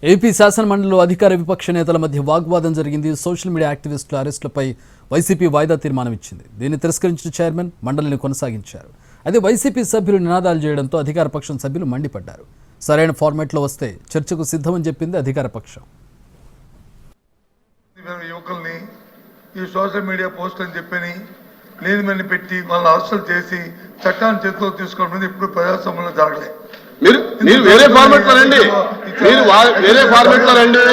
AP శాసనమండలిలో అధికార విపక్ష నేతల మధ్య వాగ్వాదం జరిగింది. సోషల్ మీడియా యాక్టివిస్టుల అరెస్టులపై వైసీపీ వాయిదా తీర్మానం ఇచ్చింది. దీన్ని తిరస్కరించిన చైర్మన్ మండలిని కొనసాగించారు. అదే వైసీపీ సభ్యులు నినాదాలు చేయడంతో అధికార పక్షం సభ్యులు మండిపడ్డారు. సరైన ఫార్మాట్లో వస్తే చర్చకు సిద్ధమని చెప్పింది అధికార పక్షం. యువకుల్ని ఈ సోషల్ మీడియా పోస్ట్ అని చెప్పని లేనిమని పెట్టి వాళ్ళని అరెస్టులు చేసి చట్టాన్ని చేతిలో తీసుకోవడం ఇప్పుడు ప్రజాస్వామ్యంలో జరగలేదు. మీరు వేరే ఫార్మాట్ లో రండి, మీరు వేరే ఫార్మాట్ లో రండి.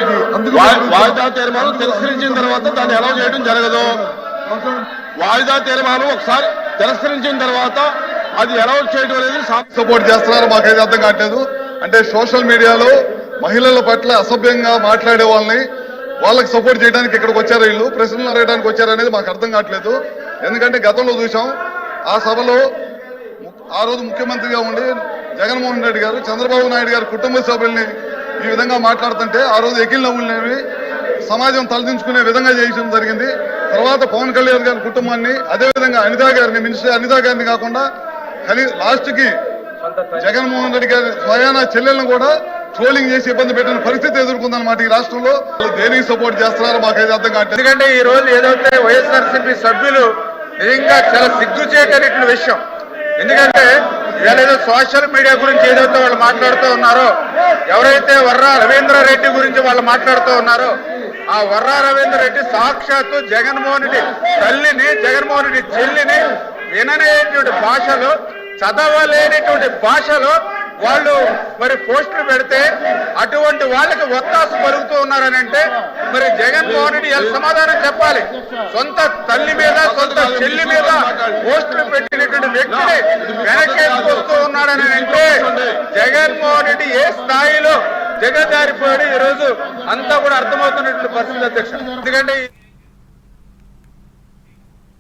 వాయిదా తీర్మానం తిరస్కరించిన తర్వాత దాన్ని అలౌ చేయడం జరగదు. వాయిదా తీర్మానం ఒకసారి తిరస్కరించిన తర్వాత అది అలౌ చేయడం అనేది సపోర్ట్ చేస్తున్నారు. మాకైతే అర్థం కావట్లేదు. అంటే సోషల్ మీడియాలో మహిళల పట్ల అసభ్యంగా మాట్లాడే వాళ్ళకి సపోర్ట్ చేయడానికి ఇక్కడికి వచ్చారు, వీళ్ళు ప్రశ్నలు అడగడానికి వచ్చారు అనేది మాకు అర్థం కావట్లేదు. ఎందుకంటే గతంలో చూసాం, ఆ సభలో ఆ రోజు ముఖ్యమంత్రిగా ఉండి జగన్మోహన్ రెడ్డి గారు చంద్రబాబు నాయుడు గారు కుటుంబ సభ్యుల్ని ఈ విధంగా మాట్లాడుతుంటే ఆ రోజు ఎకిల్ నవ్వులనేవి సమాజం తలదించుకునే విధంగా చేయడం జరిగింది. తర్వాత పవన్ కళ్యాణ్ గారి కుటుంబాన్ని, అదేవిధంగా అనితా గారిని, మినిస్టర్ అనితా గారిని కాకుండా లాస్ట్ కి జగన్మోహన్ రెడ్డి గారి స్వయాన చెల్లెలను కూడా ట్రోలింగ్ చేసి ఇబ్బంది పెట్టిన పరిస్థితి ఎదుర్కొందన్నమాట ఈ రాష్ట్రంలో. దేనికి సపోర్ట్ చేస్తున్నారో మాకైతే అర్థం కావట్లేదు. ఎందుకంటే ఈ రోజు ఏదైతే వైఎస్ఆర్సీపీ సభ్యులు నిజంగా చాలా సిగ్గుచేటటువంటి విషయం. ఎందుకంటే ఏదో సోషల్ మీడియా గురించి ఏదైతే వాళ్ళు మాట్లాడుతూ ఉన్నారో, ఎవరైతే వర్రా రవీంద్ర రెడ్డి గురించి వాళ్ళు మాట్లాడుతూ ఉన్నారో, ఆ వర్రా రవీంద్ర రెడ్డి సాక్షాత్తు జగన్మోహన్ రెడ్డి తల్లిని, జగన్మోహన్ రెడ్డి చెల్లిని విననేటువంటి భాషలో, చదవలేనటువంటి భాషలో వాళ్ళు మరి పోస్టులు పెడితే అటువంటి వాళ్ళకి ఒత్తాసు పలుకుతూ ఉన్నారని అంటే మరి జగన్మోహన్ రెడ్డి ఎలా సమాధానం చెప్పాలి? సొంత తల్లి మీద, సొంత చెల్లి మీద పోస్టులు పెట్టినటువంటి వ్యక్తిని వెనకేసుకొస్తూ ఉన్నాడని అంటే జగన్మోహన్ రెడ్డి ఏ స్థాయిలో జగదారిపోయాడు ఈ రోజు అంతా కూడా అర్థమవుతున్నటువంటి పరిస్థితి అధ్యక్ష. ఎందుకంటే